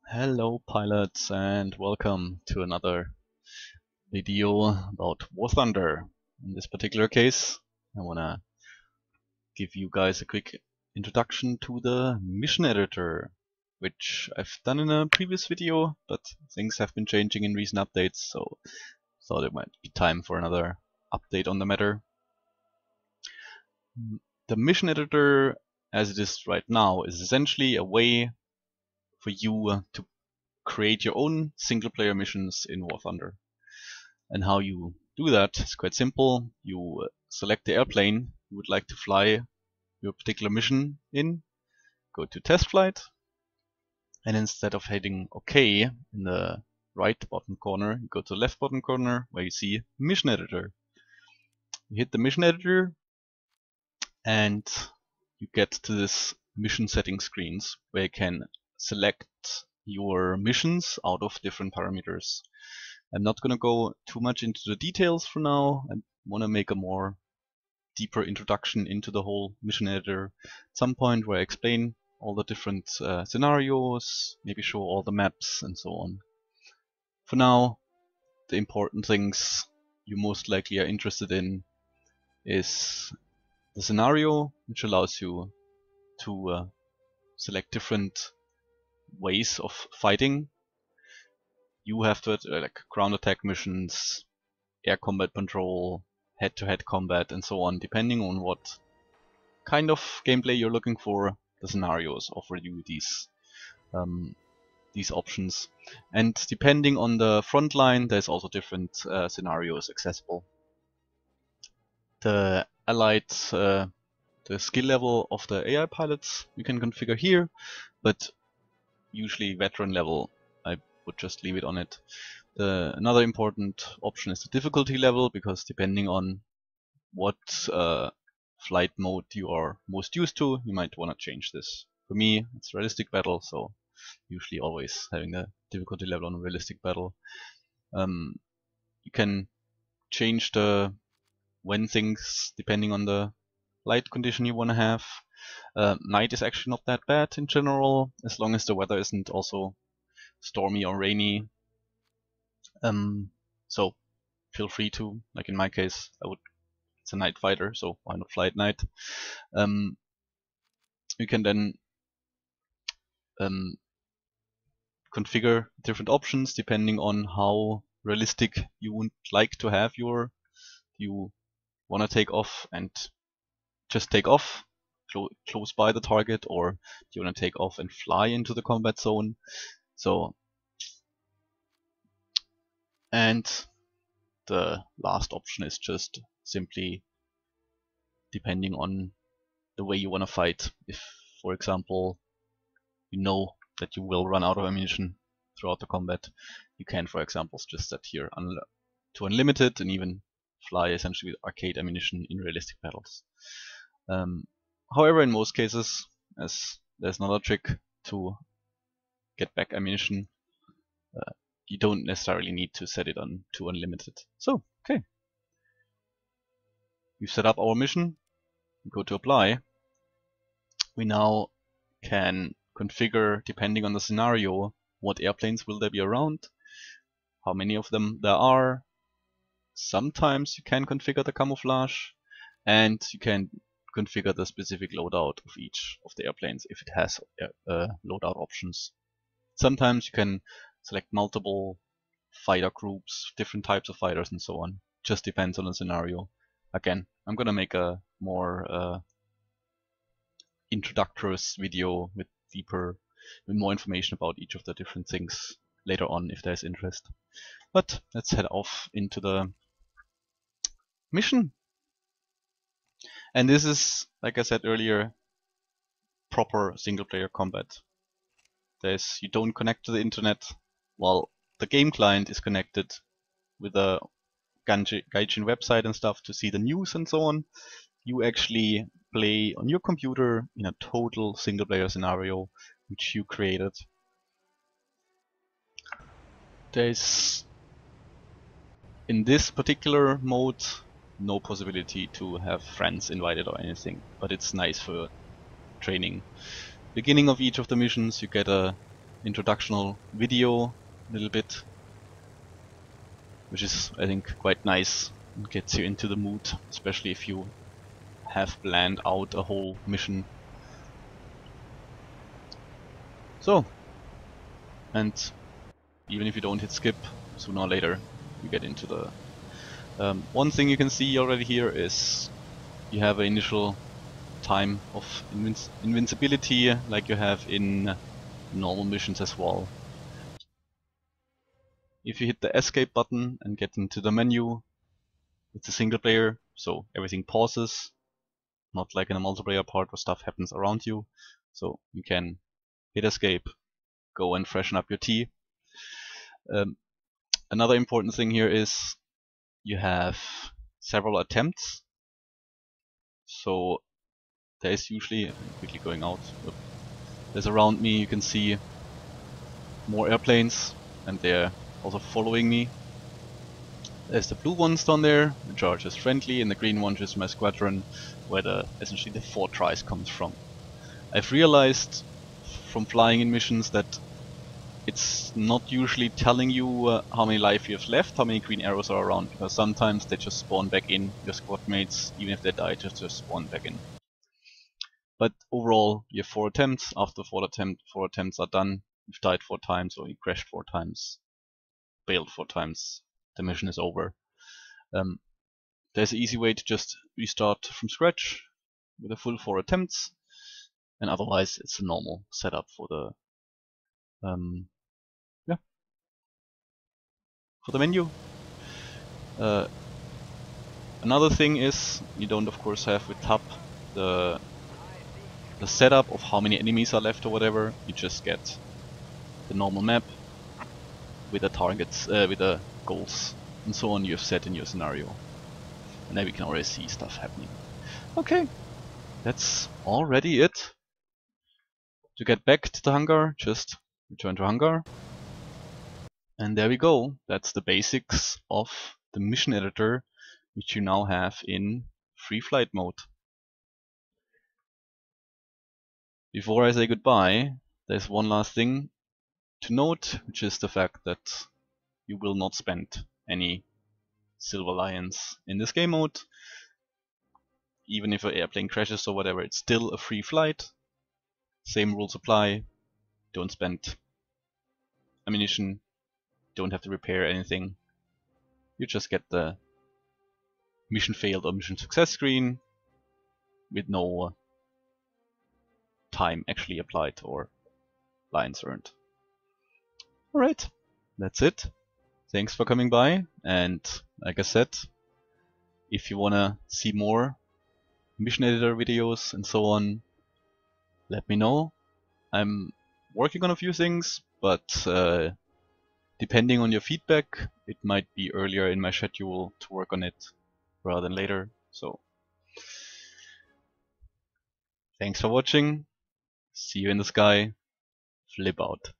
Hello pilots and welcome to another video about War Thunder. In this particular case, I wanna give you guys a quick introduction to the mission editor, which I've done in a previous video, but things have been changing in recent updates, so thought it might be time for another update on the matter. The mission editor, as it is right now, is essentially a way for you to create your own single-player missions in War Thunder. And how you do that is quite simple. You select the airplane you would like to fly your particular mission in, go to test flight, and instead of hitting OK in the right bottom corner, you go to the left bottom corner where you see mission editor. You hit the mission editor and you get to this mission setting screens where you can select your missions out of different parameters. I'm not going to go too much into the details for now. I want to make a more deeper introduction into the whole mission editor at some point where I explain all the different scenarios, maybe show all the maps and so on. For now, the important things you most likely are interested in is the scenario, which allows you to select different ways of fighting. You have to like ground attack missions, air combat control, head-to-head combat, and so on. Depending on what kind of gameplay you're looking for, the scenarios offer you these options. And depending on the front line, there's also different scenarios accessible. The allied, the skill level of the AI pilots you can configure here, but usually veteran level, I would just leave it on it. Another important option is the difficulty level, because depending on what flight mode you are most used to, you might want to change this. For me, it's realistic battle, so usually always having the difficulty level on realistic battle. You can change the when things depending on the light condition you want to have. Night is actually not that bad in general, as long as the weather isn't also stormy or rainy. So feel free to, like in my case, it's a night fighter, so why not fly at night? You can then configure different options depending on how realistic you would like to have your. You want to take off and just take off close by the target, or do you want to take off and fly into the combat zone? So, and the last option is just simply depending on the way you want to fight. If, for example, you know that you will run out of ammunition throughout the combat, you can, for example, just set here to unlimited and even fly essentially with arcade ammunition in realistic battles. However, in most cases, as there's another trick to get back ammunition, you don't necessarily need to set it on to unlimited. So, okay. We've set up our mission. We go to apply. We now can configure, depending on the scenario, what airplanes will there be around, how many of them there are. Sometimes you can configure the camouflage, and you can configure the specific loadout of each of the airplanes if it has loadout options. Sometimes you can select multiple fighter groups, different types of fighters and so on. Just depends on the scenario. Again, I'm gonna make a more introductory video with more information about each of the different things later on if there's interest. But let's head off into the mission. And this is, like I said earlier, proper single-player combat. You don't connect to the internet, while the game client is connected with a Gaijin website and stuff to see the news and so on. You actually play on your computer in a total single-player scenario which you created. There's, in this particular mode, no possibility to have friends invited or anything, but it's nice for training. Beginning of each of the missions, you get a introductional video a little bit, which is, I think, quite nice and gets you into the mood, especially if you have planned out a whole mission. So, and even if you don't hit skip, sooner or later you get into the... one thing you can see already here is you have an initial time of invincibility like you have in normal missions as well. If you hit the escape button and get into the menu, it's a single player, so everything pauses, not like in a multiplayer part where stuff happens around you. So you can hit escape, go and freshen up your tea. Another important thing here is you have several attempts. So there is usually, quickly going out, there's around me, you can see more airplanes and they're also following me. There's the blue ones down there, which are just friendly, and the green one is my squadron, where essentially the 4 tries comes from. I've realized from flying in missions that it's not usually telling you how many life you have left, how many green arrows are around, because sometimes they just spawn back in, your squad mates, even if they die, just spawn back in. But overall, you have 4 attempts. After 4 attempts are done, you've died 4 times, or you crashed 4 times, failed 4 times, the mission is over. There's an easy way to just restart from scratch with a full 4 attempts, and otherwise it's a normal setup for the for the menu. Another thing is you don't of course have with tab the setup of how many enemies are left or whatever. You just get the normal map with the targets, with the goals and so on you've set in your scenario. And then we can already see stuff happening. Okay, that's already it. To get back to the hangar, just return to hangar. And there we go. That's the basics of the mission editor, which you now have in free flight mode. Before I say goodbye, there's one last thing to note, which is the fact that you will not spend any Silver Lions in this game mode. Even if an airplane crashes or whatever, it's still a free flight. Same rules apply. Don't spend ammunition, don't have to repair anything. You just get the mission failed or mission success screen with no time actually applied or lines earned. Alright, that's it. Thanks for coming by, and like I said, if you wanna see more mission editor videos and so on, let me know. I'm working on a few things, but depending on your feedback, it might be earlier in my schedule to work on it rather than later. So, thanks for watching. See you in the sky. Flip out.